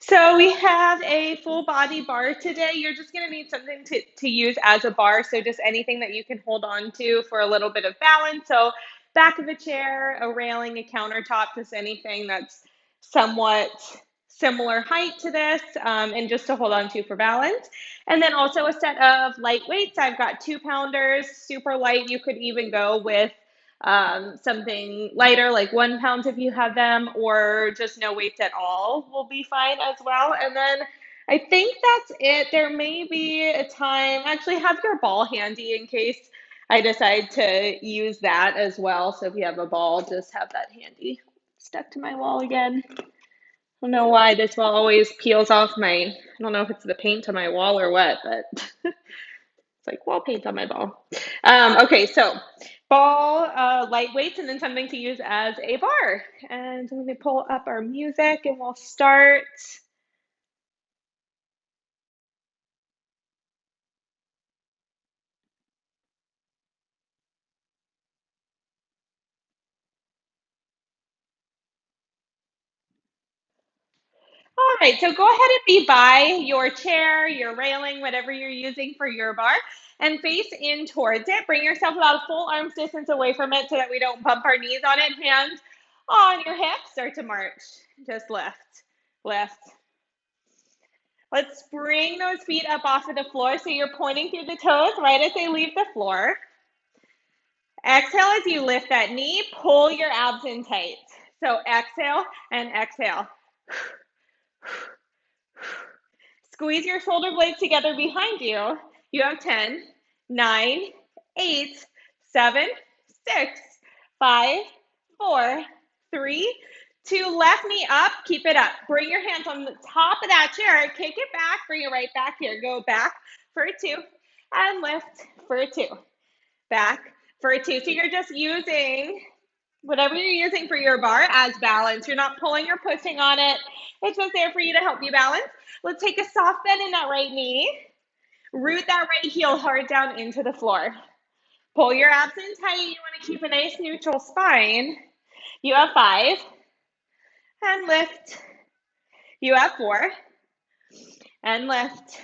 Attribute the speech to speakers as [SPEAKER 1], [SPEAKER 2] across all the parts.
[SPEAKER 1] So we have a full body bar today. You're just going to need something to use as a bar. So just anything that you can hold on to for a little bit of balance. So back of a chair, a railing, a countertop, just anything that's somewhat similar height to this, and just to hold on to for balance. And then also a set of light weights. I've got 2 pounders, super light. You could even go with something lighter like 1 pound if you have them, or just no weights at all will be fine as well. And then I think that's it. There may be a time, actually have your ball handy in case I decide to use that as well. So if you have a ball, just have that handy. Stuck to my wall again. I don't know why this wall always peels off I don't know if it's the paint on my wall or what, but it's like wall paint on my ball. Okay, so ball, light weights, and then something to use as a bar. And let me pull up our music and we'll start. All right, so go ahead and be by your chair, your railing, whatever you're using for your bar, and face in towards it. Bring yourself about a full arm's distance away from it so that we don't bump our knees on it. Hands on your hips, start to march. Just lift, lift. Let's bring those feet up off of the floor so you're pointing through the toes right as they leave the floor. Exhale as you lift that knee, pull your abs in tight. So exhale and exhale. Squeeze your shoulder blades together behind you. You have 10, 9, 8, 7, 6, 5, 4, 3, 2. Left knee up, keep it up. Bring your hands on the top of that chair, kick it back, bring it right back here. Go back for 2 and lift for 2. Back for 2. So you're just using whatever you're using for your bar as balance. You're not pulling or pushing on it. It's just there for you to help you balance. Let's take a soft bend in that right knee. Root that right heel hard down into the floor. Pull your abs in tight. You want to keep a nice neutral spine. You have 5. And lift. You have 4. And lift.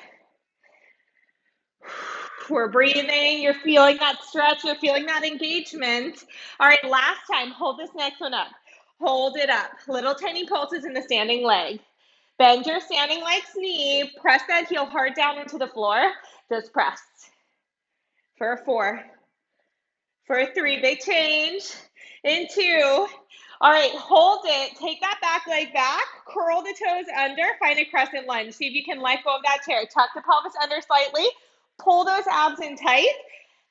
[SPEAKER 1] We're breathing. You're feeling that stretch. You're feeling that engagement. All right, last time. Hold this next one up. Hold it up. Little tiny pulses in the standing leg. Bend your standing leg's knee. Press that heel hard down into the floor. Just press. For 4. For 3. Big change. In 2. All right, hold it. Take that back leg back. Curl the toes under. Find a crescent lunge. See if you can let go of that chair. Tuck the pelvis under slightly. Pull those abs in tight.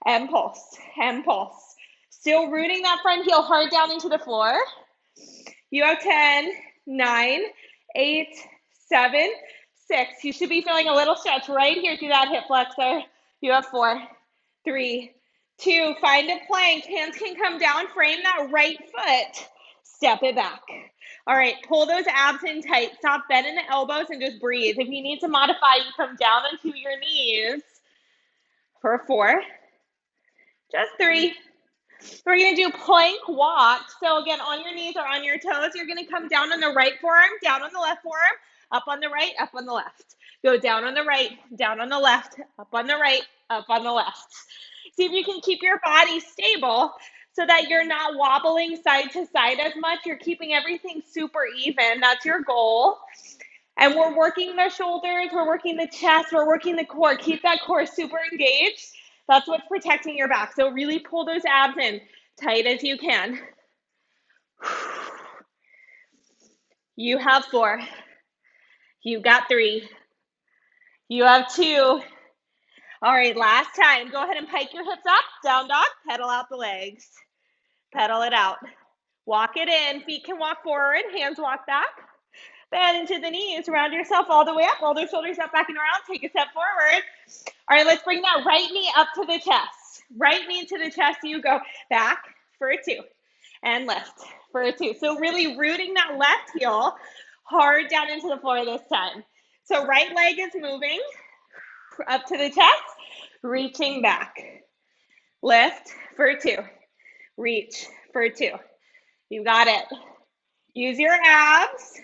[SPEAKER 1] And pulse. And pulse. Still rooting that front heel hard down into the floor. You have 10, 9, 8, 7, 6. You should be feeling a little stretch right here through that hip flexor. You have 4, 3, 2. Find a plank. Hands can come down. Frame that right foot. Step it back. All right, pull those abs in tight. Stop bending the elbows and just breathe. If you need to modify, you come down onto your knees. For 4, just 3. We're going to do plank walk. So again, on your knees or on your toes, you're going to come down on the right forearm, down on the left forearm, up on the right, up on the left. Go down on the right, down on the left, up on the right, up on the left. See if you can keep your body stable so that you're not wobbling side to side as much. You're keeping everything super even. That's your goal. And we're working the shoulders, we're working the chest, we're working the core. Keep that core super engaged. That's what's protecting your back. So really pull those abs in tight as you can. You have 4. You got 3. You have 2. All right, last time. Go ahead and pike your hips up. Down dog. Pedal out the legs. Pedal it out. Walk it in. Feet can walk forward. Hands walk back. Bend into the knees. Round yourself all the way up. Roll those shoulders up, back, and around. Take a step forward. All right, let's bring that right knee up to the chest. Right knee to the chest. You go back for 2. And lift for 2. So really rooting that left heel hard down into the floor this time. So right leg is moving up to the chest, reaching back. Lift for 2. Reach for 2. You got it. Use your abs.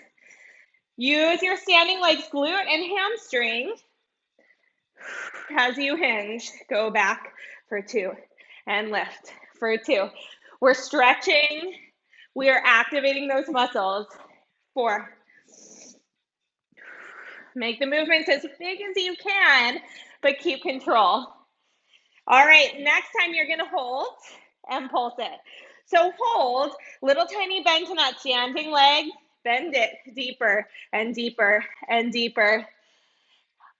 [SPEAKER 1] Use your standing legs, glute and hamstring. As you hinge, go back for 2 and lift for 2. We're stretching. We are activating those muscles. 4. Make the movements as big as you can, but keep control. All right, next time you're going to hold and pulse it. So hold, little tiny bend to that standing leg, bend it deeper and deeper and deeper.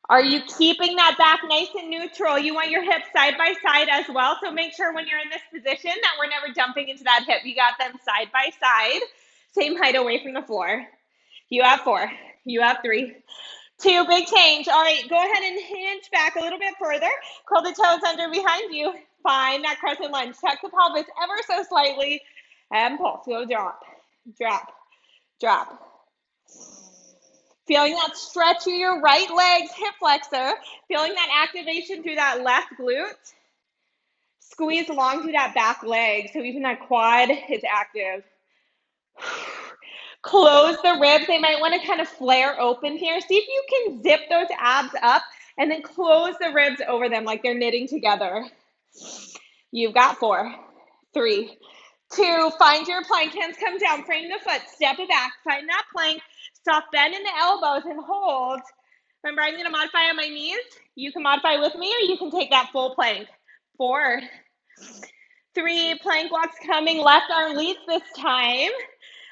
[SPEAKER 1] Are you keeping that back nice and neutral? You want your hips side by side as well, so make sure when you're in this position that we're never jumping into that hip. You got them side by side, same height away from the floor. You have 4, you have 3, 2, big change. All right, go ahead and hinge back a little bit further. Curl the toes under behind you. Find that crescent lunge. Tuck the pelvis ever so slightly and pulse. Go drop, drop, drop. Feeling that stretch through your right leg's hip flexor. Feeling that activation through that left glute. Squeeze along through that back leg so even that quad is active. Close the ribs. They might want to kind of flare open here. See if you can zip those abs up and then close the ribs over them like they're knitting together. You've got 4, 3, 2. Find your plank. Hands come down. Frame the foot. Step it back. Find that plank. Soft bend in the elbows and hold. Remember, I'm going to modify on my knees. You can modify with me or you can take that full plank. 4, 3. Plank walks coming. Left arm leads this time.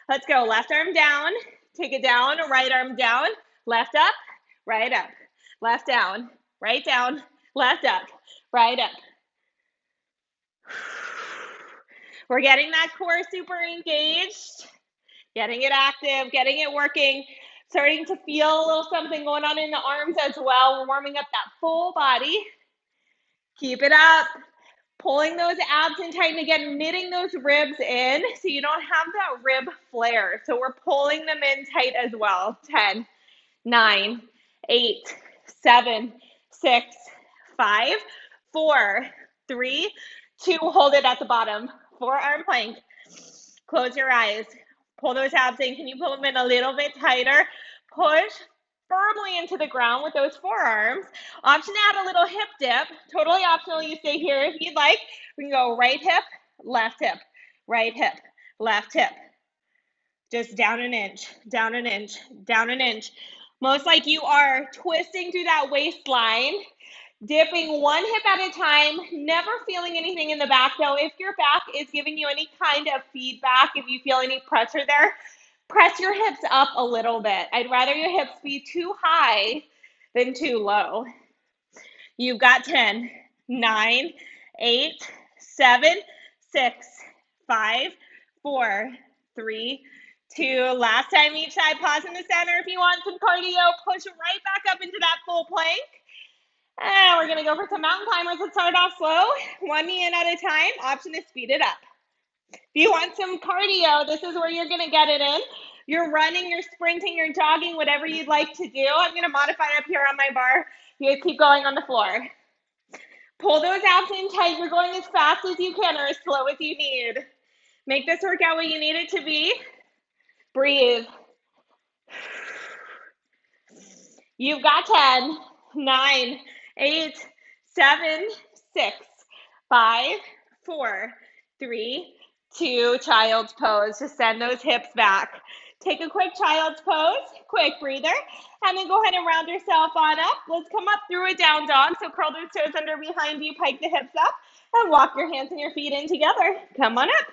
[SPEAKER 1] Let's go. Left arm down. Take it down. Right arm down. Left up. Right up. Left down. Right down. Left up. Right up. We're getting that core super engaged. Getting it active, getting it working, starting to feel a little something going on in the arms as well. We're warming up that full body. Keep it up. Pulling those abs in tight and again, knitting those ribs in so you don't have that rib flare. So we're pulling them in tight as well. 10, 9, 8, 7, 6, 5, 4, 3, 2. Hold it at the bottom. Forearm plank. Close your eyes. Pull those abs in. Can you pull them in a little bit tighter? Push firmly into the ground with those forearms. Option to add a little hip dip. Totally optional. You stay here if you'd like. We can go right hip, left hip, right hip, left hip. Just down an inch, down an inch, down an inch. Most like you are twisting through that waistline. Dipping one hip at a time, never feeling anything in the back though. If your back is giving you any kind of feedback, if you feel any pressure there, press your hips up a little bit. I'd rather your hips be too high than too low. You've got 10, 9, 8, 7, 6, 5, 4, 3, 2. Last time each side, pause in the center. If you want some cardio, push right back up into that full plank. And we're going to go for some mountain climbers. Let's start off slow, one knee in at a time. Option to speed it up. If you want some cardio, this is where you're going to get it in. You're running, you're sprinting, you're jogging, whatever you'd like to do. I'm going to modify up here on my bar. You guys keep going on the floor. Pull those abs in tight. You're going as fast as you can or as slow as you need. Make this workout what you need it to be. Breathe. You've got 10, 9, 8, 7, 6, 5, 4, 3, 2. Child's pose. Just send those hips back. Take a quick child's pose, quick breather, and then go ahead and round yourself on up. Let's come up through a down dog. So curl those toes under behind you, pike the hips up, and walk your hands and your feet in together. Come on up.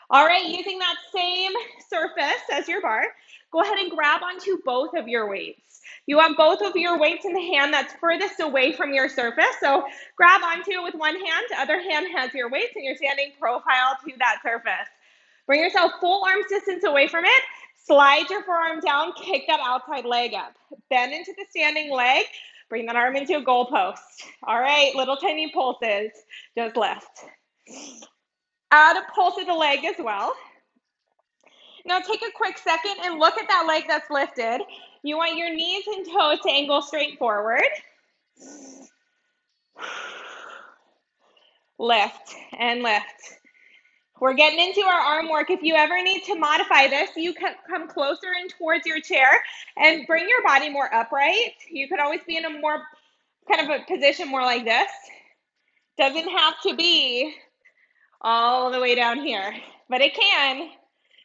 [SPEAKER 1] All right, using that same surface as your bar, go ahead and grab onto both of your weights. You want both of your weights in the hand that's furthest away from your surface. So grab onto it with one hand, the other hand has your weights, and you're standing profile to that surface. Bring yourself full arms distance away from it. Slide your forearm down, kick that outside leg up. Bend into the standing leg. Bring that arm into a goal post. All right, little tiny pulses. Just lift. Add a pulse of the leg as well. Now take a quick second and look at that leg that's lifted. You want your knees and toes to angle straight forward. Lift and lift. We're getting into our arm work. If you ever need to modify this, you can come closer in towards your chair and bring your body more upright. You could always be in a more kind of a position more like this. Doesn't have to be all the way down here, but it can.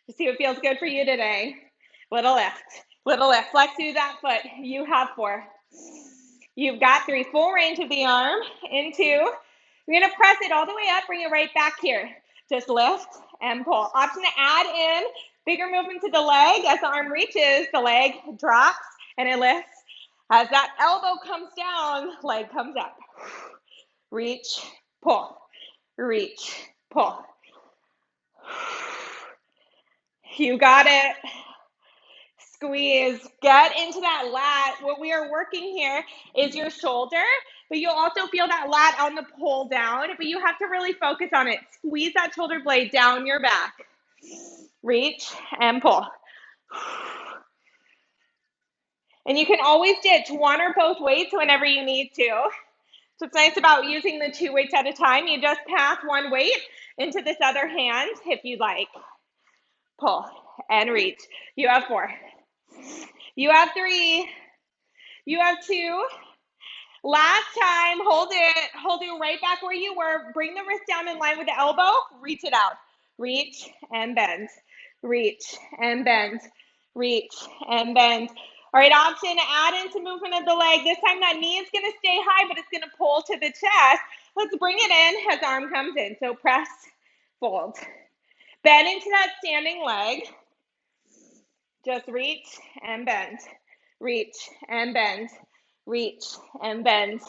[SPEAKER 1] Just see what feels good for you today. Little lift, little lift. Flex through that foot. You have 4. You've got 3. Full range of the arm. In 2. You're going to press it all the way up, bring it right back here. Just lift and pull. Option to add in bigger movement to the leg. As the arm reaches, the leg drops and it lifts. As that elbow comes down, leg comes up. Reach, pull, reach, pull. You got it. Squeeze. Get into that lat. What we are working here is your shoulder, but you'll also feel that lat on the pull down, but you have to really focus on it. Squeeze that shoulder blade down your back. Reach and pull. And you can always ditch one or both weights whenever you need to. So it's nice about using the 2 weights at a time. You just pass one weight into this other hand if you'd like. Pull and reach. You have 4. You have 3. You have 2. Last time, hold it right back where you were. Bring the wrist down in line with the elbow. Reach it out. Reach and bend. Reach and bend. Reach and bend. All right, option, add into movement of the leg. This time that knee is going to stay high, but it's going to pull to the chest. Let's bring it in as arm comes in. So press, fold. Bend into that standing leg. Just reach and bend. Reach and bend. Reach and bend.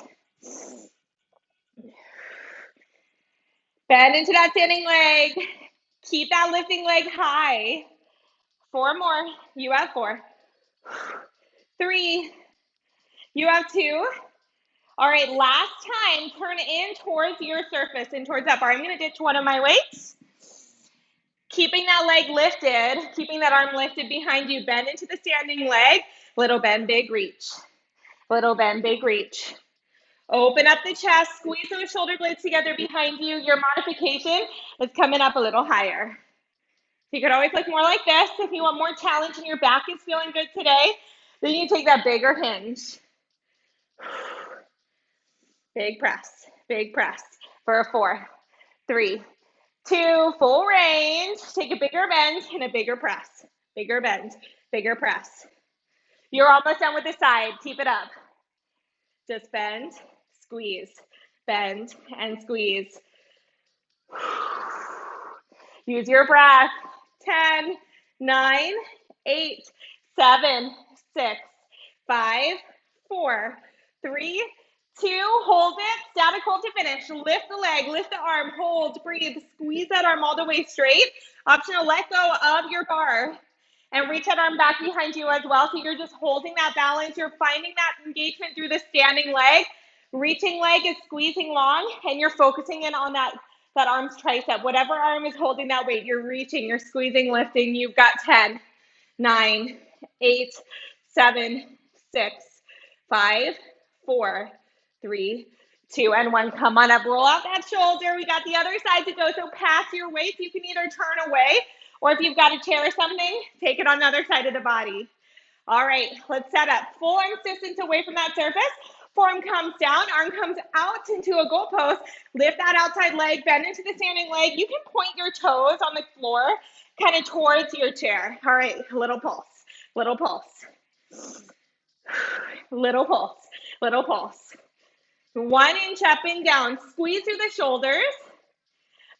[SPEAKER 1] Bend into that standing leg. Keep that lifting leg high. 4 more. You have 4. 3. You have 2. All right, last time, turn in towards your surface and towards that bar. I'm going to ditch one of my weights. Keeping that leg lifted, keeping that arm lifted behind you. Bend into the standing leg. Little bend, big reach. Little bend, big reach. Open up the chest. Squeeze those shoulder blades together behind you. Your modification is coming up a little higher. You could always look more like this. If you want more challenge and your back is feeling good today, then you take that bigger hinge. Big press for a 4, 3, 2, full range. Take a bigger bend and a bigger press. Bigger bend, bigger press. You're almost done with the side. Keep it up. Just bend, squeeze, bend, and squeeze. Use your breath. 10, 9, 8, 7, 6, 5, 4, 3, 2, hold it, static hold to finish. Lift the leg, lift the arm, hold, breathe, squeeze that arm all the way straight. Optional, let go of your bar and reach that arm back behind you as well. So you're just holding that balance. You're finding that engagement through the standing leg. Reaching leg is squeezing long, and you're focusing in on that arm's tricep. Whatever arm is holding that weight, you're reaching, you're squeezing, lifting. You've got 10, 9, 8, 7, 6, 5, 4, 3, 2, and 1. Come on up, roll out that shoulder. We got the other side to go, so pass your weight. You can either turn away, or if you've got a chair or something, take it on the other side of the body. All right, let's set up. Full arm distance away from that surface. Forearm comes down, arm comes out into a goalpost. Lift that outside leg, bend into the standing leg. You can point your toes on the floor, kind of towards your chair. All right, little pulse, little pulse. Little pulse, little pulse. 1 inch up and down. Squeeze through the shoulders.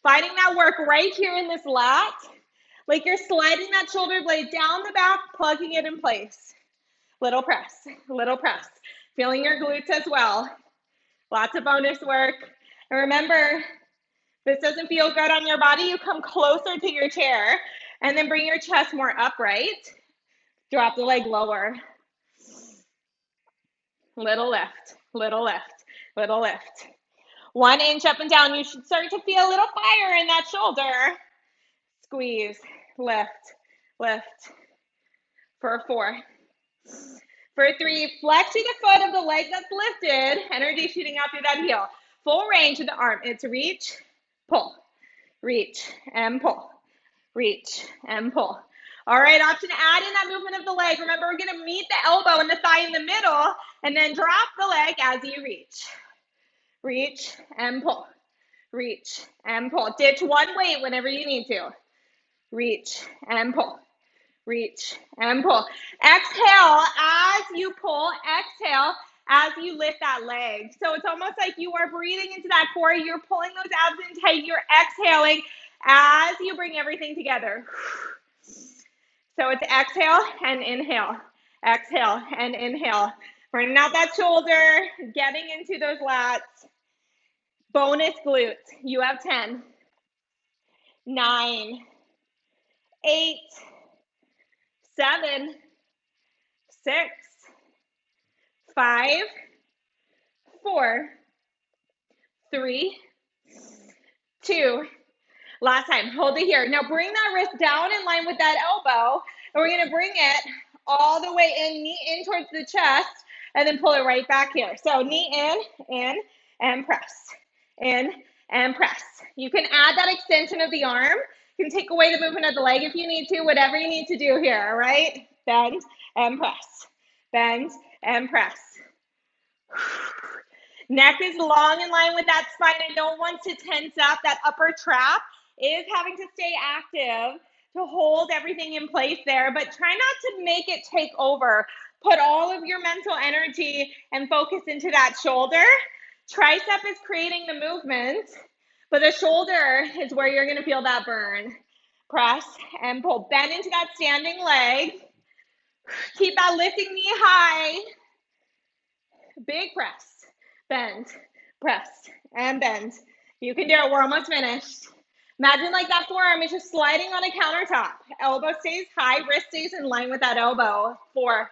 [SPEAKER 1] Finding that work right here in this lat. Like you're sliding that shoulder blade down the back, plugging it in place. Little press, little press. Feeling your glutes as well. Lots of bonus work. And remember, if this doesn't feel good on your body, you come closer to your chair and then bring your chest more upright. Drop the leg lower. Little lift, little lift, little lift. 1 inch up and down. You should start to feel a little fire in that shoulder. Squeeze, lift, lift. For 4. For 3, flex through the foot of the leg that's lifted. Energy shooting out through that heel. Full range of the arm. It's reach, pull, reach, and pull, reach, and pull. All right, option, add in that movement of the leg. Remember, we're gonna meet the elbow and the thigh in the middle, and then drop the leg as you reach, and pull, reach, and pull. Ditch one weight whenever you need to. Reach, and pull, reach, and pull. Exhale as you pull, exhale as you lift that leg. So it's almost like you are breathing into that core, you're pulling those abs in tight, you're exhaling as you bring everything together. So it's exhale and inhale, exhale and inhale. Burning out that shoulder, getting into those lats. Bonus glutes. You have 10, 9, 8, 7, 6, 5, 4, 3, 2. Last time. Hold it here. Now bring that wrist down in line with that elbow, and we're going to bring it all the way in, knee in towards the chest, and then pull it right back here. So knee in, and press. In, and press. You can add that extension of the arm. You can take away the movement of the leg if you need to, whatever you need to do here, all right? Bend and press. Bend and press. Neck is long in line with that spine. I don't want to tense up. That upper trap is having to stay active to hold everything in place there, but try not to make it take over. Put all of your mental energy and focus into that shoulder. Tricep is creating the movement, but the shoulder is where you're going to feel that burn. Press and pull. Bend into that standing leg. Keep that lifting knee high. Big press. Bend, press, and bend. You can do it. We're almost finished. Imagine like that forearm is just sliding on a countertop. Elbow stays high, wrist stays in line with that elbow. 4,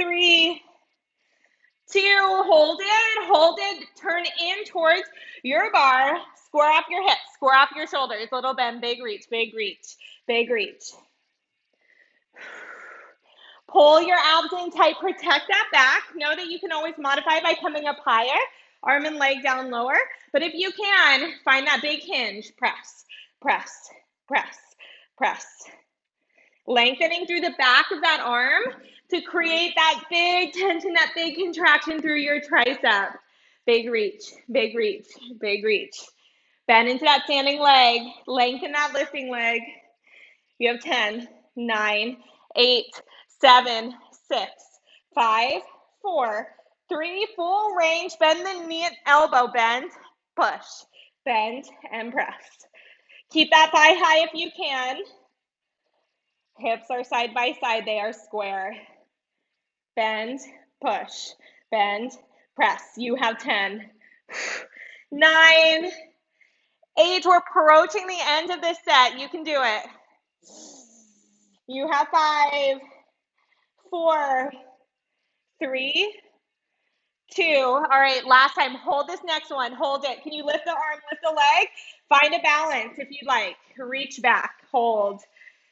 [SPEAKER 1] 3, 2, hold it, turn in towards your bar, square up your hips, square up your shoulders, little bend, big reach, big reach, big reach. Pull your abs in tight, protect that back. Know that you can always modify by coming up higher, arm and leg down lower. But if you can, find that big hinge, press, press, press, press. Lengthening through the back of that arm to create that big tension, that big contraction through your tricep. Big reach, big reach, big reach. Bend into that standing leg, lengthen that lifting leg. You have 10, 9, 8, 7, 6, 5, 4, 3, full range. Bend the knee and elbow, bend, push, bend, and press. Keep that thigh high if you can. Hips are side by side, they are square. Bend, push, bend, press. You have 10, 9, 8. We're approaching the end of this set. You can do it. You have 5, 4, 3, 2. All right, last time. Hold this next one. Hold it. Can you lift the arm, lift the leg? Find a balance if you'd like. Reach back, hold.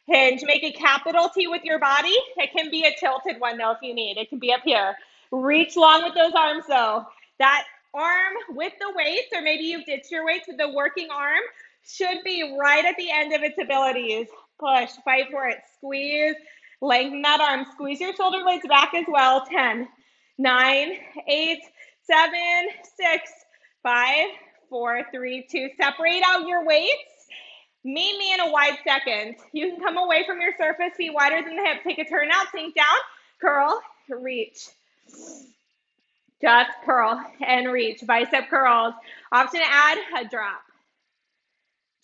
[SPEAKER 1] Hinge, make a capital T with your body. It can be a tilted one though if you need. It can be up here. Reach long with those arms though. That arm with the weights, or maybe you've ditched your weights with the working arm, should be right at the end of its abilities. Push, fight for it, squeeze, lengthen that arm. Squeeze your shoulder blades back as well. 10, 9, 8, 7, 6, 5, 4, 3, 2. Separate out your weights. Meet me in a wide second. You can come away from your surface, feet wider than the hip. Take a turn out, sink down, curl, reach. Just curl and reach. Bicep curls. Option to add a drop.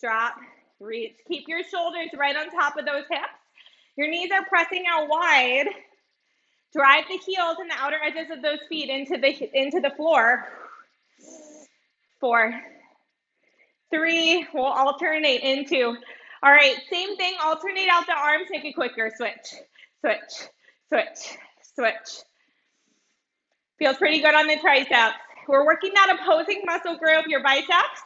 [SPEAKER 1] Drop, reach. Keep your shoulders right on top of those hips. Your knees are pressing out wide. Drive the heels and the outer edges of those feet into the floor. 4, 3, we'll alternate into. All right, same thing, alternate out the arms, make it quicker. Switch, switch, switch, switch. Feels pretty good on the triceps. We're working that opposing muscle group, your biceps.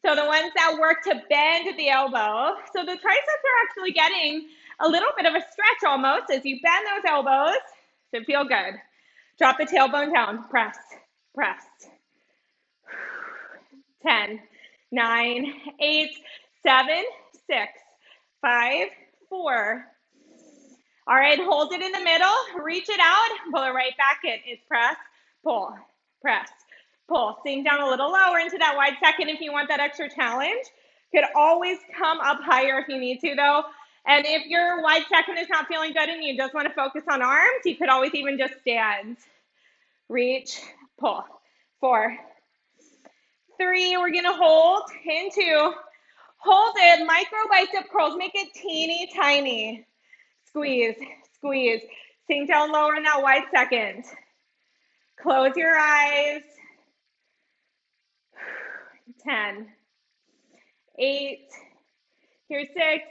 [SPEAKER 1] So the ones that work to bend the elbow. So the triceps are actually getting a little bit of a stretch almost as you bend those elbows. Should feel good. Drop the tailbone down, press, press. 10, 9, 8, 7, 6, 5, 4. All right, hold it in the middle, reach it out, pull it right back in. It's press, pull, press, pull. Sink down a little lower into that wide second if you want that extra challenge. Could always come up higher if you need to though. And if your wide second is not feeling good and you just want to focus on arms, you could always even just stand. Reach, pull. 4, 3, we're gonna hold into, hold it, micro bicep curls, make it teeny tiny. Squeeze, squeeze. Sink down lower in that wide second. Close your eyes. 10, 8, here's 6,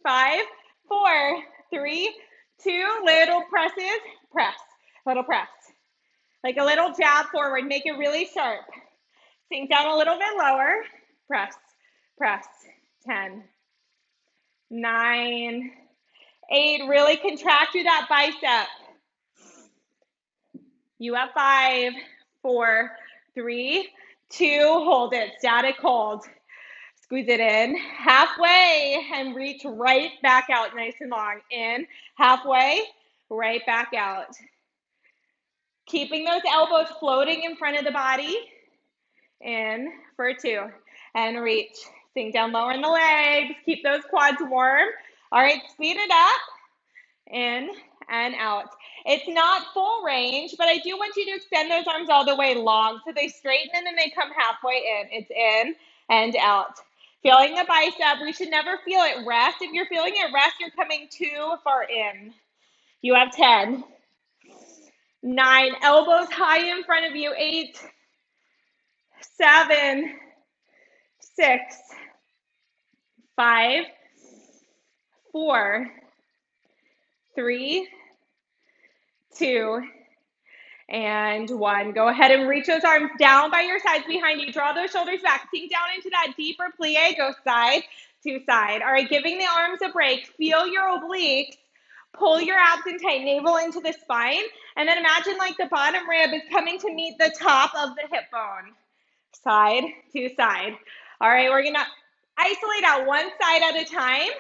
[SPEAKER 1] 5, 4, 3, 2, little presses, press, little press. Like a little jab forward, make it really sharp. Sink down a little bit lower, press, press. 10, 9, 8, really contract through that bicep. You have 5, 4, 3, 2, hold it, static hold. Squeeze it in, halfway, and reach right back out, nice and long. In, halfway, right back out. Keeping those elbows floating in front of the body. In for 2, and reach. Sink down lower in the legs, keep those quads warm. All right, speed it up. In and out. It's not full range, but I do want you to extend those arms all the way long so they straighten and they come halfway in. It's in and out. Feeling the bicep, we should never feel it rest. If you're feeling it rest, you're coming too far in. You have 10, 9, elbows high in front of you, 8, 7, 6, 5, 4, 3, 2, and 1. Go ahead and reach those arms down by your sides behind you. Draw those shoulders back. Sink down into that deeper plie. Go side to side. All right, giving the arms a break. Feel your obliques. Pull your abs in tight, navel into the spine. And then imagine like the bottom rib is coming to meet the top of the hip bone. Side to side. All right, we're going to isolate out one side at a time.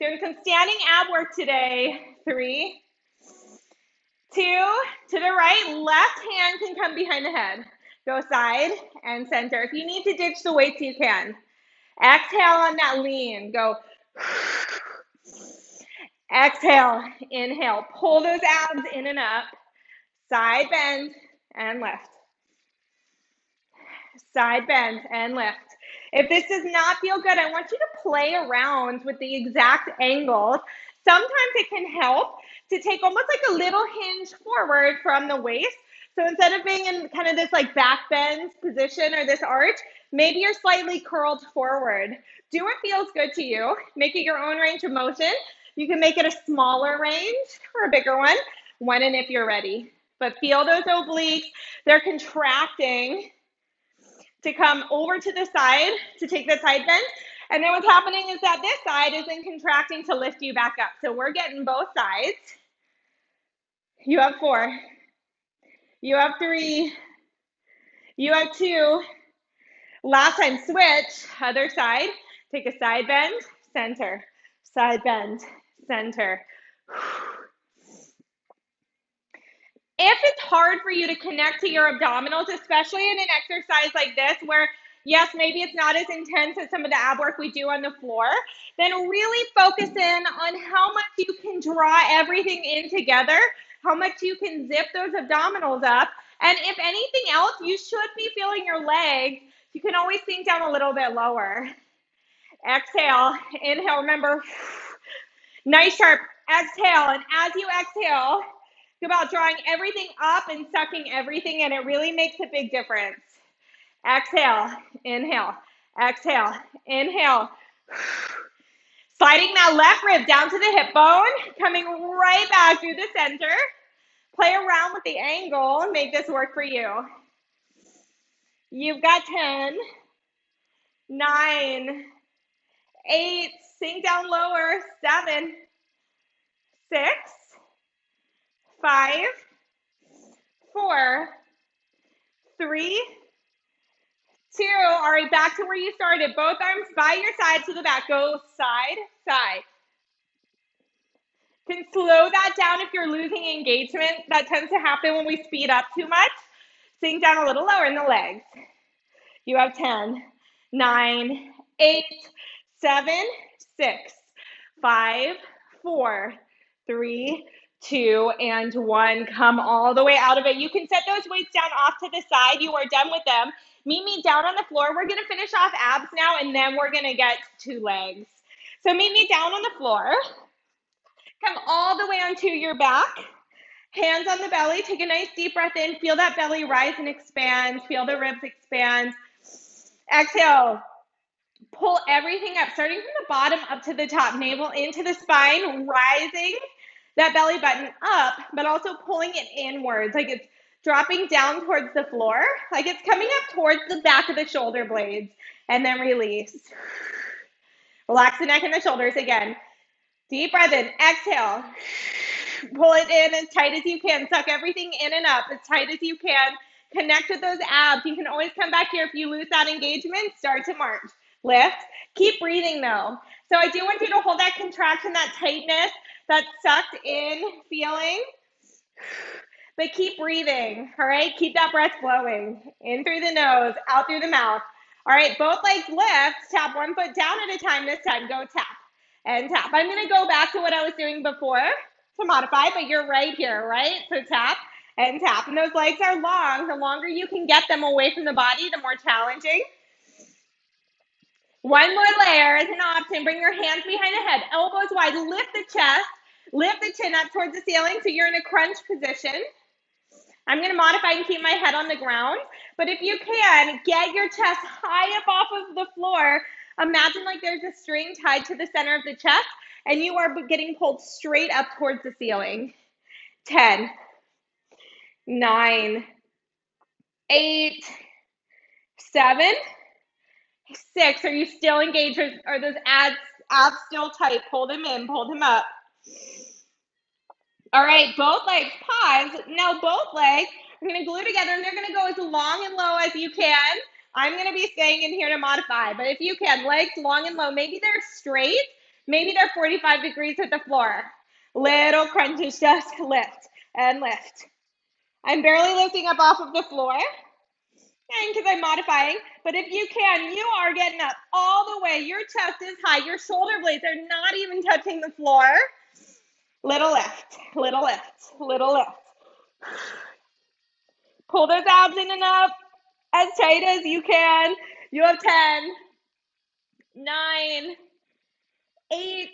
[SPEAKER 1] Doing some standing ab work today. 3, 2, to the right, left hand can come behind the head. Go side and center. If you need to ditch the weights, you can. Exhale on that lean. Go. Exhale, inhale. Pull those abs in and up. Side bend and lift. Side bend and lift. If this does not feel good, I want you to play around with the exact angles. Sometimes it can help to take almost like a little hinge forward from the waist. So instead of being in kind of this like back bend position or this arch, maybe you're slightly curled forward. Do what feels good to you. Make it your own range of motion. You can make it a smaller range or a bigger one, when and if you're ready. But feel those obliques. They're contracting to come over to the side to take the side bend. And then what's happening is that this side isn't contracting to lift you back up. So we're getting both sides. You have 4. You have 3. You have 2. Last time, switch, other side. Take a side bend, center. Side bend, center. If it's hard for you to connect to your abdominals, especially in an exercise like this where, yes, maybe it's not as intense as some of the ab work we do on the floor, then really focus in on how much you can draw everything in together, how much you can zip those abdominals up, and if anything else, you should be feeling your legs. You can always sink down a little bit lower. Exhale, inhale, remember, nice sharp exhale, and as you exhale, think about drawing everything up and sucking everything in. It really makes a big difference. Exhale, inhale, exhale, inhale. Sliding that left rib down to the hip bone, coming right back through the center. Play around with the angle, make this work for you. You've got 10, 9, 8, sink down lower, 7, 6, 5, 4, 3, 2. All right, back to where you started. Both arms by your side to the back. Go side, side. Can slow that down if you're losing engagement. That tends to happen when we speed up too much. Sink down a little lower in the legs. You have 10, 9, 8, 7, 6, 5, 4, 3, 2, and 1. Come all the way out of it. You can set those weights down off to the side. You are done with them. Meet me down on the floor. We're going to finish off abs now, and then we're going to get to legs. So meet me down on the floor. Come all the way onto your back. Hands on the belly. Take a nice deep breath in. Feel that belly rise and expand. Feel the ribs expand. Exhale. Pull everything up, starting from the bottom up to the top. Navel into the spine, rising that belly button up, but also pulling it inwards, like it's dropping down towards the floor, like it's coming up towards the back of the shoulder blades, and then release. Relax the neck and the shoulders again. Deep breath in. Exhale. Pull it in as tight as you can. Suck everything in and up as tight as you can. Connect with those abs. You can always come back here if you lose that engagement. Start to march. Lift. Keep breathing though. So I do want you to hold that contraction, that tightness, that sucked in feeling. But keep breathing, all right? Keep that breath flowing. In through the nose, out through the mouth. All right, both legs lift. Tap one foot down at a time this time. Go tap and tap. I'm going to go back to what I was doing before to modify, but you're right here, right? So tap and tap. And those legs are long. The longer you can get them away from the body, the more challenging. One more layer as an option. Bring your hands behind the head, elbows wide. Lift the chest, lift the chin up towards the ceiling so you're in a crunch position. I'm going to modify and keep my head on the ground. But if you can, get your chest high up off of the floor. Imagine like there's a string tied to the center of the chest, and you are getting pulled straight up towards the ceiling. 10, 9, 8, 7, 6. Are you still engaged? Are those abs still tight? Pull them in, pull them up. All right, both legs pause. Now both legs are going to glue together, and they're going to go as long and low as you can. I'm going to be staying in here to modify, but if you can, legs long and low. Maybe they're straight. Maybe they're 45 degrees at the floor. Little crunches, just lift and lift. I'm barely lifting up off of the floor because I'm modifying, but if you can, you are getting up all the way. Your chest is high. Your shoulder blades are not even touching the floor. Little lift, little lift, little lift. Pull those abs in and up as tight as you can. You have 10, 9, 8,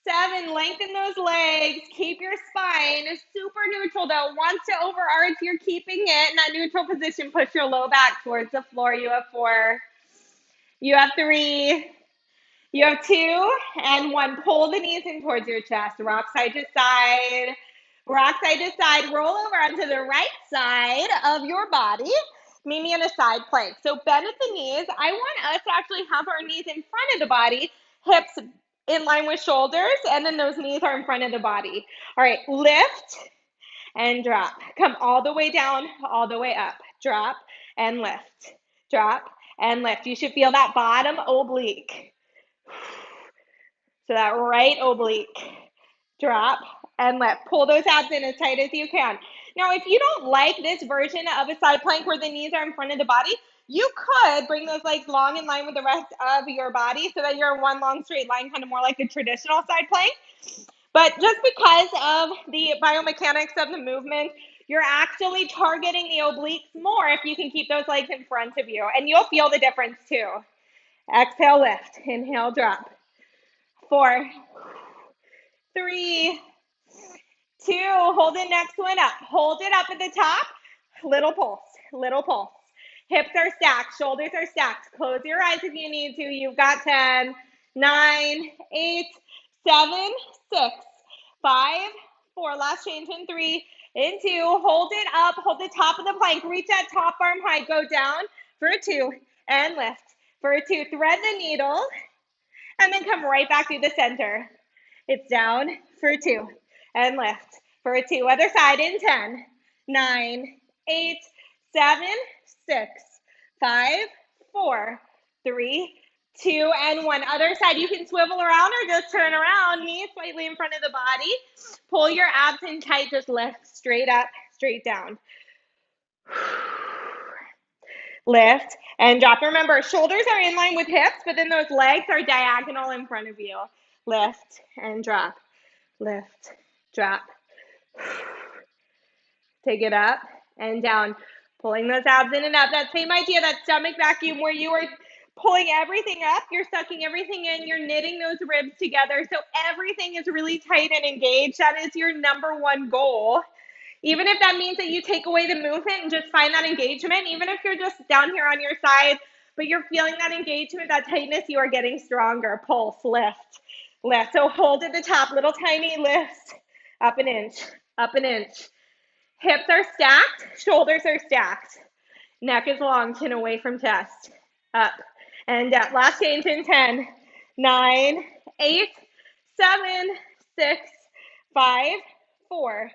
[SPEAKER 1] 7. Lengthen those legs. Keep your spine super neutral though. Wants to overarch, you're keeping it in that neutral position. Push your low back towards the floor. You have 4. You have 3. You have 2 and 1. Pull the knees in towards your chest. Rock side to side. Rock side to side. Roll over onto the right side of your body. Meet me in a side plank. So bend at the knees. I want us to actually have our knees in front of the body. Hips in line with shoulders. And then those knees are in front of the body. All right. Lift and drop. Come all the way down, all the way up. Drop and lift. Drop and lift. You should feel that bottom oblique. So that right oblique, drop and lift. Pull those abs in as tight as you can. Now, if you don't like this version of a side plank where the knees are in front of the body, you could bring those legs long in line with the rest of your body so that you're one long straight line, kind of more like a traditional side plank. But just because of the biomechanics of the movement, you're actually targeting the obliques more if you can keep those legs in front of you. And you'll feel the difference too. Exhale, lift. Inhale, drop. 4, 3, 2. Hold the next one up. Hold it up at the top. Little pulse, little pulse. Hips are stacked, shoulders are stacked. Close your eyes if you need to. You've got 10, 9, 8, 7, 6, 5, 4. Last change in 3, in 2. Hold it up. Hold the top of the plank. Reach that top arm high. Go down for 2 and lift. For 2. Thread the needle. And then come right back through the center. It's down for 2 and lift for 2. Other side in 10, 9, 8, 7, 6, 5, 4, 3, 2, and 1. Other side, you can swivel around or just turn around, knees slightly in front of the body. Pull your abs in tight, just lift straight up, straight down. Lift and drop. Remember, shoulders are in line with hips, but then those legs are diagonal in front of you. Lift and drop. Lift, drop. Take it up and down. Pulling those abs in and up. That same idea, that stomach vacuum where you are pulling everything up, you're sucking everything in, you're knitting those ribs together so everything is really tight and engaged. That is your number one goal. Even if that means that you take away the movement and just find that engagement, even if you're just down here on your side, but you're feeling that engagement, that tightness, you are getting stronger. Pulse, lift, lift. So hold at the top, little tiny lift, up an inch, up an inch. Hips are stacked, shoulders are stacked. Neck is long, chin away from chest. Up and up. Last change in 10, 9, 8, 7, 6, 5, 4,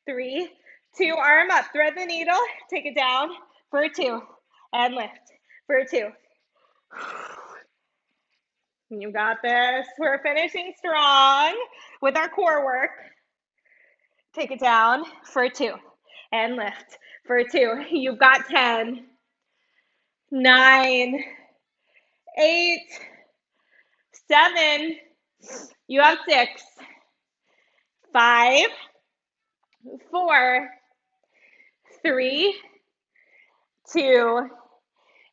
[SPEAKER 1] 3, 2. Arm up, thread the needle, take it down for 2, and lift for 2. You got this. We're finishing strong with our core work. Take it down for 2, and lift for 2. You've got 10, 9, 8, 7, you have 6, 5, 4, 3, 2,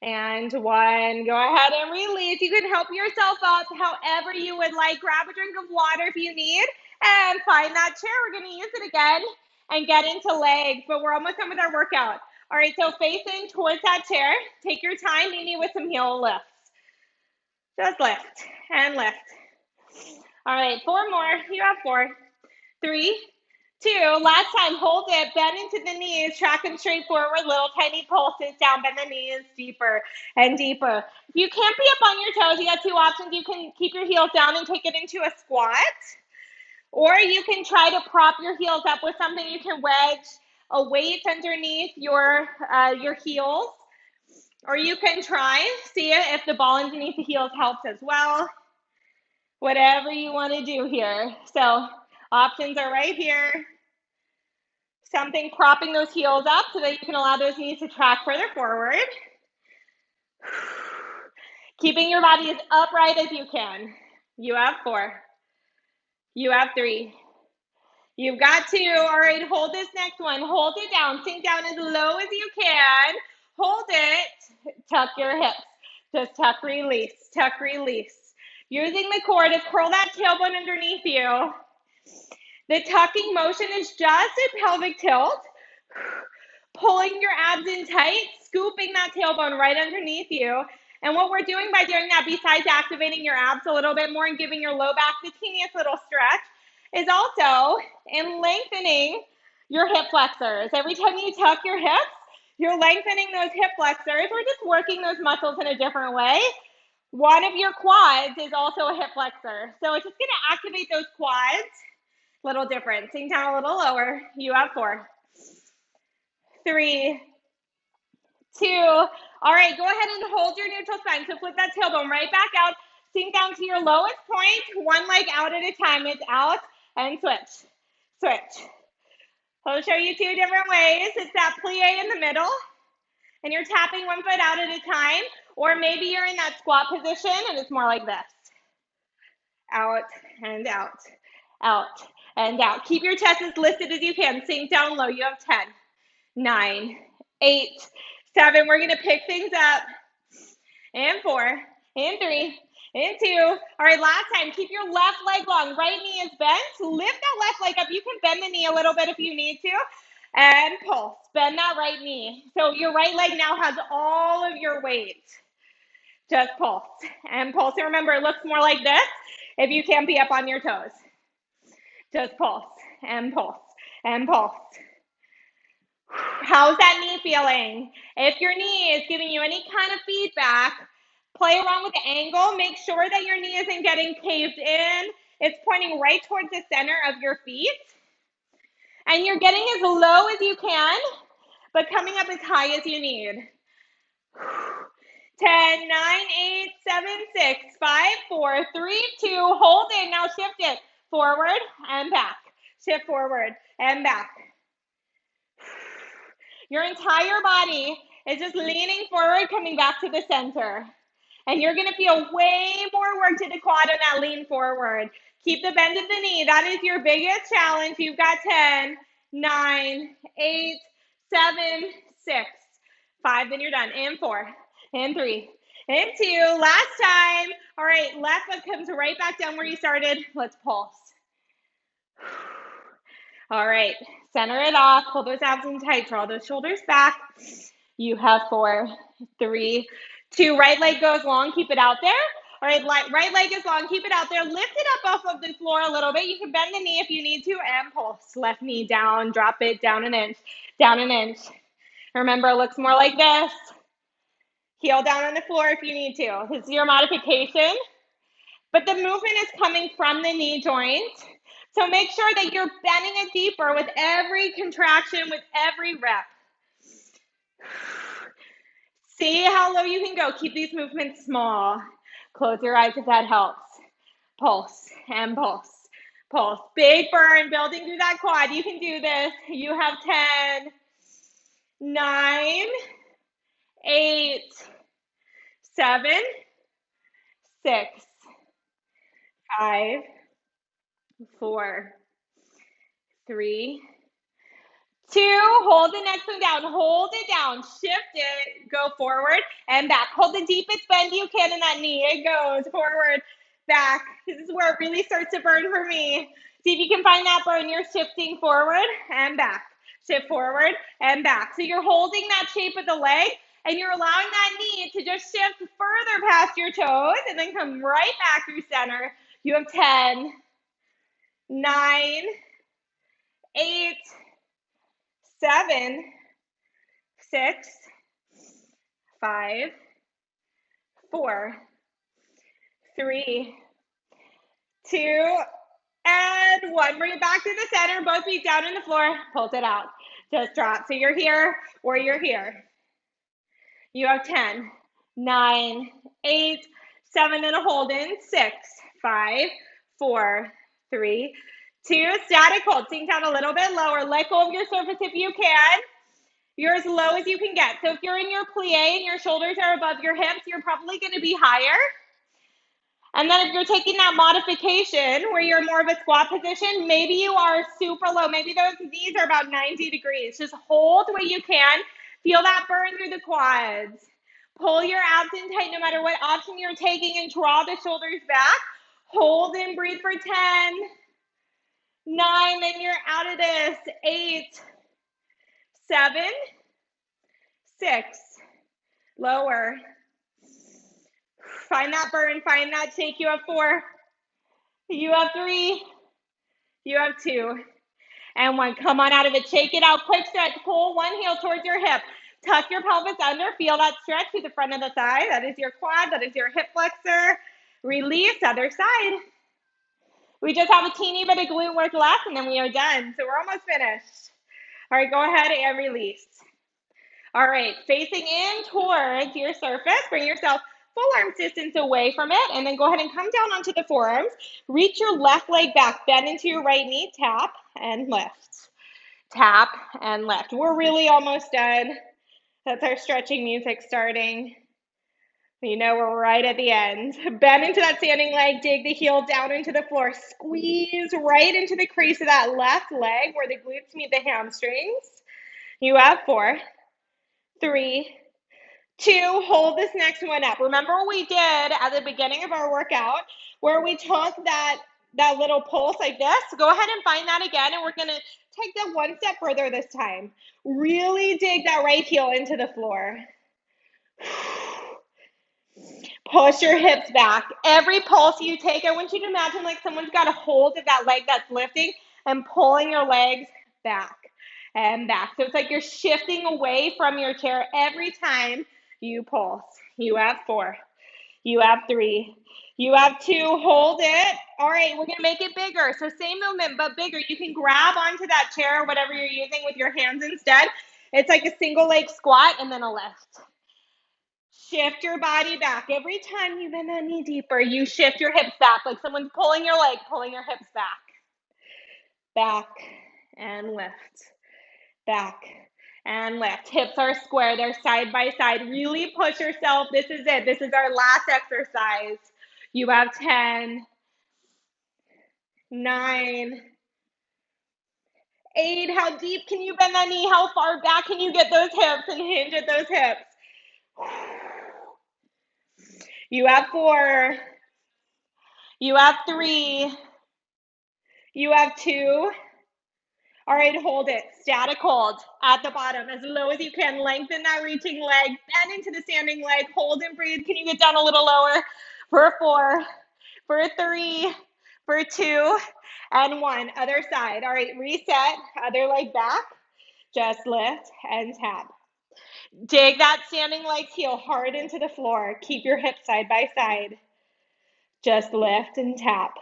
[SPEAKER 1] and 1. Go ahead and release. You can help yourself up however you would like. Grab a drink of water if you need, and find that chair. We're going to use it again and get into legs, but we're almost done with our workout. All right, so facing towards that chair. Take your time, maybe with some heel lifts. Just lift and lift. All right, 4 more. You have 4, 3, 2. Last time, hold it. Bend into the knees. Track them straight forward. Little tiny pulses down. Bend the knees deeper and deeper. If you can't be up on your toes, you got 2 options. You can keep your heels down and take it into a squat. Or you can try to prop your heels up with something. You can wedge a weight underneath your heels. Or you can try, see if the ball underneath the heels helps as well. Whatever you want to do here. So options are right here. Something propping those heels up so that you can allow those knees to track further forward. Keeping your body as upright as you can. You have 4. You have 3. You've got 2. All right, hold this next one. Hold it down. Sink down as low as you can. Hold it. Tuck your hips. Just tuck, release. Tuck, release. Using the core to curl that tailbone underneath you. The tucking motion is just a pelvic tilt. Pulling your abs in tight, scooping that tailbone right underneath you. And what we're doing by doing that, besides activating your abs a little bit more and giving your low back the teeniest little stretch, is also in lengthening your hip flexors. Every time you tuck your hips, you're lengthening those hip flexors. We're just working those muscles in a different way. One of your quads is also a hip flexor. So it's just going to activate those quads. Little different. Sink down a little lower. You have 4, 3, 2. All right, go ahead and hold your neutral spine. So flip that tailbone right back out. Sink down to your lowest point. One leg out at a time. It's out and switch. Switch. I'll show you 2 different ways. It's that plie in the middle, and you're tapping one foot out at a time. Or maybe you're in that squat position, and it's more like this. Out and out. Out and out. Keep your chest as lifted as you can. Sink down low. You have 10, 9, 8, 7. We're going to pick things up. And 4, and 3, and 2. All right, last time. Keep your left leg long. Right knee is bent. Lift that left leg up. You can bend the knee a little bit if you need to. And pulse. Bend that right knee. So your right leg now has all of your weight. Just pulse and pulse. And remember, it looks more like this if you can't be up on your toes. Just pulse and pulse and pulse. How's that knee feeling? If your knee is giving you any kind of feedback, play around with the angle. Make sure that your knee isn't getting caved in. It's pointing right towards the center of your feet. And you're getting as low as you can, but coming up as high as you need. 10, 9, 8, 7, 6, 5, 4, 3, 2. Hold it. Now shift it forward and back. Shift forward and back. Your entire body is just leaning forward, coming back to the center. And you're going to feel way more work to the quad on that lean forward. Keep the bend at the knee. That is your biggest challenge. You've got 10, 9, 8, 7, 6, 5. Then you're done. And 4, and 3, and 2. Last time. All right, left foot comes right back down where you started. Let's pulse. All right, center it off. Pull those abs in tight. Draw those shoulders back. You have 4, 3, 2. Right leg goes long. Keep it out there. All right, right leg is long. Keep it out there. Lift it up off of the floor a little bit. You can bend the knee if you need to and pulse. Left knee down. Drop it down an inch. Down an inch. Remember, it looks more like this. Heel down on the floor if you need to. This is your modification. But the movement is coming from the knee joint. So make sure that you're bending it deeper with every contraction, with every rep. See how low you can go. Keep these movements small. Close your eyes if that helps. Pulse and pulse. Pulse. Big burn, building through that quad. You can do this. You have 10, 9, 8, 7, 6, 5, 4, 3, 2. Hold the next one down. Hold it down. Shift it. Go forward and back. Hold the deepest bend you can in that knee. It goes forward, back. This is where it really starts to burn for me. See if you can find that burn. You're shifting forward and back. Shift forward and back. So you're holding that shape of the leg and you're allowing that knee to just shift further past your toes and then come right back through center. You have 10, 9, 8, 7, 6, 5, 4, 3, 2, and 1. Bring it back to the center. Both feet down on the floor. Pulse it out. Just drop. So you're here or you're here. You have 10, 9, 8, 7, and a hold in. 6, 5, 4, 3, 2. Static hold. Sink down a little bit lower. Let go of your surface if you can. You're as low as you can get. So if you're in your plie and your shoulders are above your hips, you're probably going to be higher. And then if you're taking that modification where you're more of a squat position, maybe you are super low. Maybe those knees are about 90 degrees. Just hold what you can. Feel that burn through the quads. Pull your abs in tight no matter what option you're taking and draw the shoulders back. Hold and breathe for 10, 9, then you're out of this. 8, 7, 6, lower. Find that burn, find that shake. You have 4, you have 3, you have 2, and 1. Come on out of it. Shake it out. Quick stretch. Pull one heel towards your hip. Tuck your pelvis under. Feel that stretch to the front of the thigh. That is your quad. That is your hip flexor. Release. Other side. We just have a teeny bit of glute work left, and then we are done. So we're almost finished. All right, go ahead and release. All right, facing in towards your surface. Bring yourself full arm distance away from it, and then go ahead and come down onto the forearms. Reach your left leg back, bend into your right knee, tap and lift. Tap and lift. We're really almost done. That's our stretching music starting. You know we're right at the end. Bend into that standing leg, dig the heel down into the floor. Squeeze right into the crease of that left leg where the glutes meet the hamstrings. You have 4, 3, 2, hold this next one up. Remember what we did at the beginning of our workout where we took that little pulse like this? Go ahead and find that again, and we're going to take that one step further this time. Really dig that right heel into the floor. Push your hips back. Every pulse you take, I want you to imagine like someone's got a hold of that leg that's lifting and pulling your legs back and back. So it's like you're shifting away from your chair every time you pulse. You have 4, you have 3, you have 2, hold it. All right, we're gonna make it bigger. So same movement, but bigger. You can grab onto that chair or whatever you're using with your hands instead. It's like a single leg squat and then a lift. Shift your body back. Every time you bend that knee deeper, you shift your hips back, like someone's pulling your leg, pulling your hips back. Back and lift. Back and lift. Hips are square. They're side by side. Really push yourself. This is it. This is our last exercise. You have 10, 9, 8. How deep can you bend that knee? How far back can you get those hips and hinge at those hips? You have 4. You have 3. You have 2. All right, hold it. Static hold at the bottom as low as you can. Lengthen that reaching leg. Bend into the standing leg. Hold and breathe. Can you get down a little lower? For 4, for 3, for 2, and 1. Other side. All right, reset. Other leg back. Just lift and tap. Dig that standing leg's heel hard into the floor. Keep your hips side by side. Just lift and tap.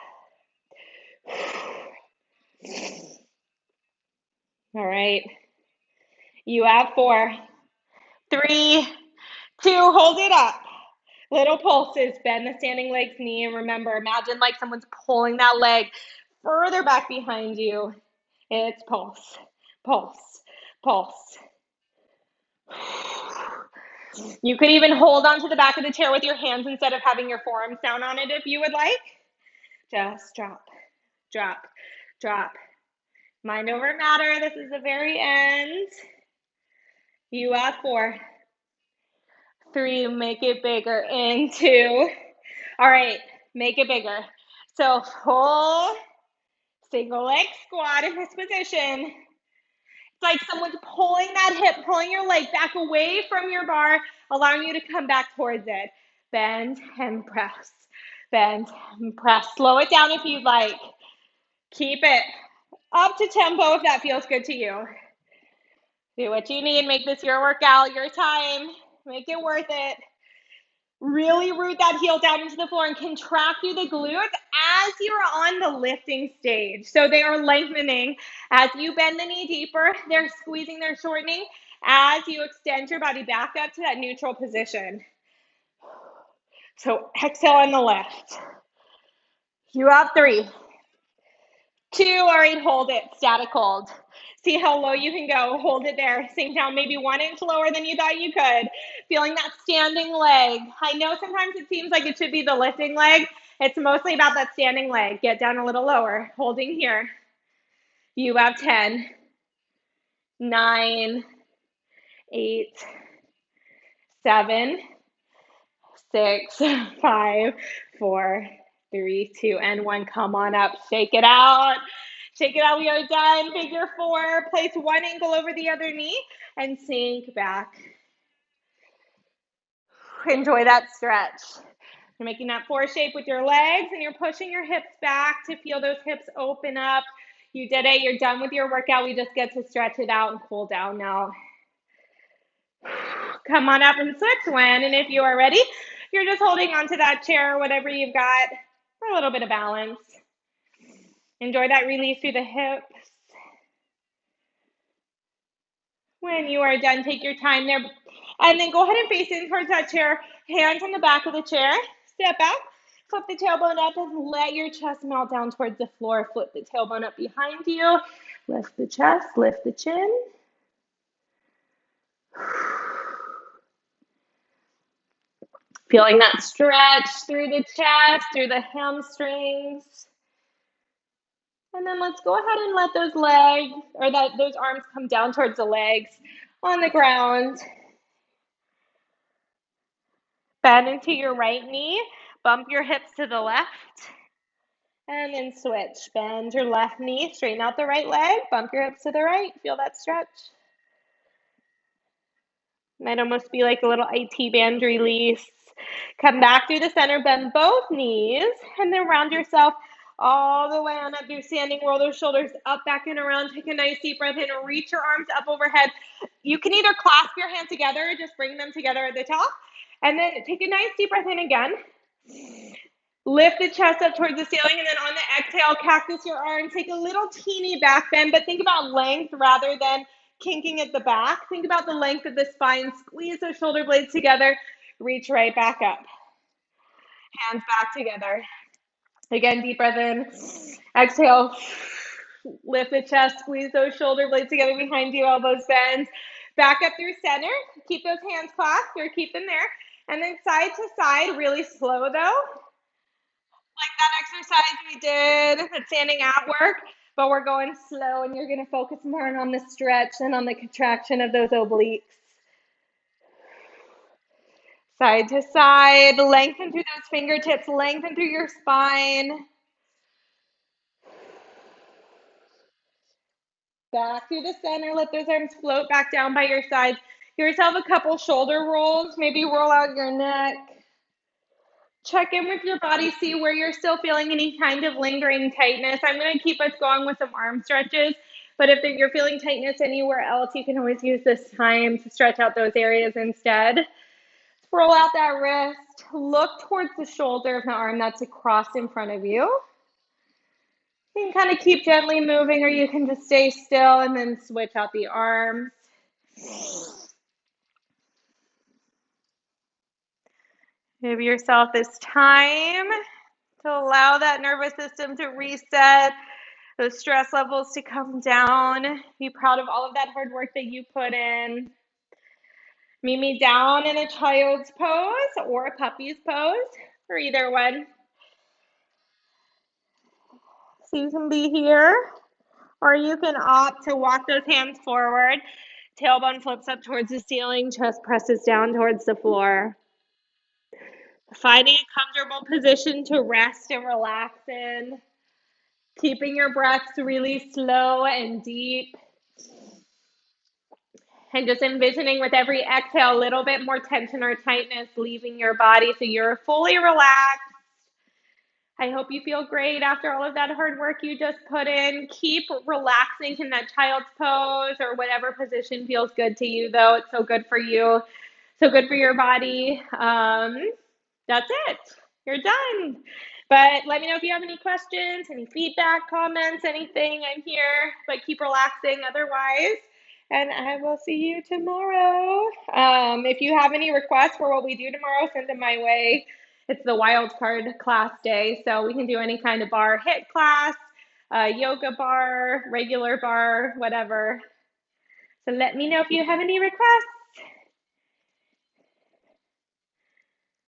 [SPEAKER 1] All right. You have 4, 3, 2. Hold it up. Little pulses. Bend the standing leg's knee. And remember, imagine like someone's pulling that leg further back behind you. It's pulse, pulse, pulse. You could even hold onto the back of the chair with your hands instead of having your forearms down on it if you would like. Just drop, drop, drop. Mind over matter. This is the very end. You have 4, 3. Make it bigger. In 2. All right, make it bigger. So full single leg squat in this position. It's like someone's pulling that hip, pulling your leg back away from your bar, allowing you to come back towards it. Bend and press. Bend and press. Slow it down if you'd like. Keep it up to tempo if that feels good to you. Do what you need. Make this your workout, your time. Make it worth it. Really root that heel down into the floor and contract through the glutes as you're on the lifting stage. So they are lengthening. As you bend the knee deeper, they're squeezing, they're shortening as you extend your body back up to that neutral position. So exhale on the left. You have 3, 2. All right, hold it. Static hold. See how low you can go. Hold it there. Sink down maybe 1 inch lower than you thought you could. Feeling that standing leg. I know sometimes it seems like it should be the lifting leg. It's mostly about that standing leg. Get down a little lower. Holding here. You have 10, 9, 8, 7, 6, 5, 4, 3, 2, and 1. Come on up. Shake it out. Shake it out. We are done. Figure 4. Place one ankle over the other knee and sink back. Enjoy that stretch. You're making that 4 shape with your legs and you're pushing your hips back to feel those hips open up. You did it. You're done with your workout. We just get to stretch it out and cool down now. Come on up and switch when, and if you are ready, you're just holding onto that chair or whatever you've got for a little bit of balance. Enjoy that release through the hips. When you are done, take your time there. And then go ahead and face in towards that chair. Hands on the back of the chair. Step back. Flip the tailbone up and let your chest melt down towards the floor. Flip the tailbone up behind you. Lift the chest. Lift the chin. Feeling that stretch through the chest, through the hamstrings. And then let's go ahead and let those legs or those arms come down towards the legs on the ground. Bend into your right knee. Bump your hips to the left. And then switch. Bend your left knee. Straighten out the right leg. Bump your hips to the right. Feel that stretch. Might almost be like a little IT band release. Come back through the center. Bend both knees. And then round yourself all the way on up. Do standing. Roll those shoulders up, back, and around. Take a nice deep breath in. Reach your arms up overhead. You can either clasp your hands together or just bring them together at the top. And then take a nice deep breath in again. Lift the chest up towards the ceiling, and then on the exhale, cactus your arm. Take a little teeny back bend, but think about length rather than kinking at the back. Think about the length of the spine. Squeeze those shoulder blades together. Reach right back up. Hands back together. Again, deep breath in. Exhale. Lift the chest, squeeze those shoulder blades together behind you, elbows bend. Back up through center. Keep those hands clasped or keep them there. And then side to side, really slow though. Like that exercise we did, that standing ab work, but we're going slow and you're going to focus more on the stretch than on the contraction of those obliques. Side to side, lengthen through those fingertips, lengthen through your spine. Back through the center, let those arms float back down by your sides. Give yourself a couple shoulder rolls, maybe roll out your neck. Check in with your body, see where you're still feeling any kind of lingering tightness. I'm going to keep us going with some arm stretches, but if you're feeling tightness anywhere else, you can always use this time to stretch out those areas instead. Roll out that wrist, look towards the shoulder of the arm that's across in front of you. You can kind of keep gently moving, or you can just stay still and then switch out the arms. Give yourself this time to allow that nervous system to reset, those stress levels to come down. Be proud of all of that hard work that you put in. Meet me down in a child's pose or a puppy's pose, or either one. So you can be here, or you can opt to walk those hands forward. Tailbone flips up towards the ceiling, chest presses down towards the floor. Finding a comfortable position to rest and relax in. Keeping your breaths really slow and deep. And just envisioning with every exhale a little bit more tension or tightness leaving your body so you're fully relaxed. I hope you feel great after all of that hard work you just put in. Keep relaxing in that child's pose or whatever position feels good to you, though. It's so good for you, so good for your body. That's it. You're done. But let me know if you have any questions, any feedback, comments, anything. I'm here, but keep relaxing otherwise. And I will see you tomorrow. If you have any requests for what we do tomorrow, send them my way. It's the wild card class day, so we can do any kind of bar hit class, yoga bar, regular bar, whatever. So let me know if you have any requests.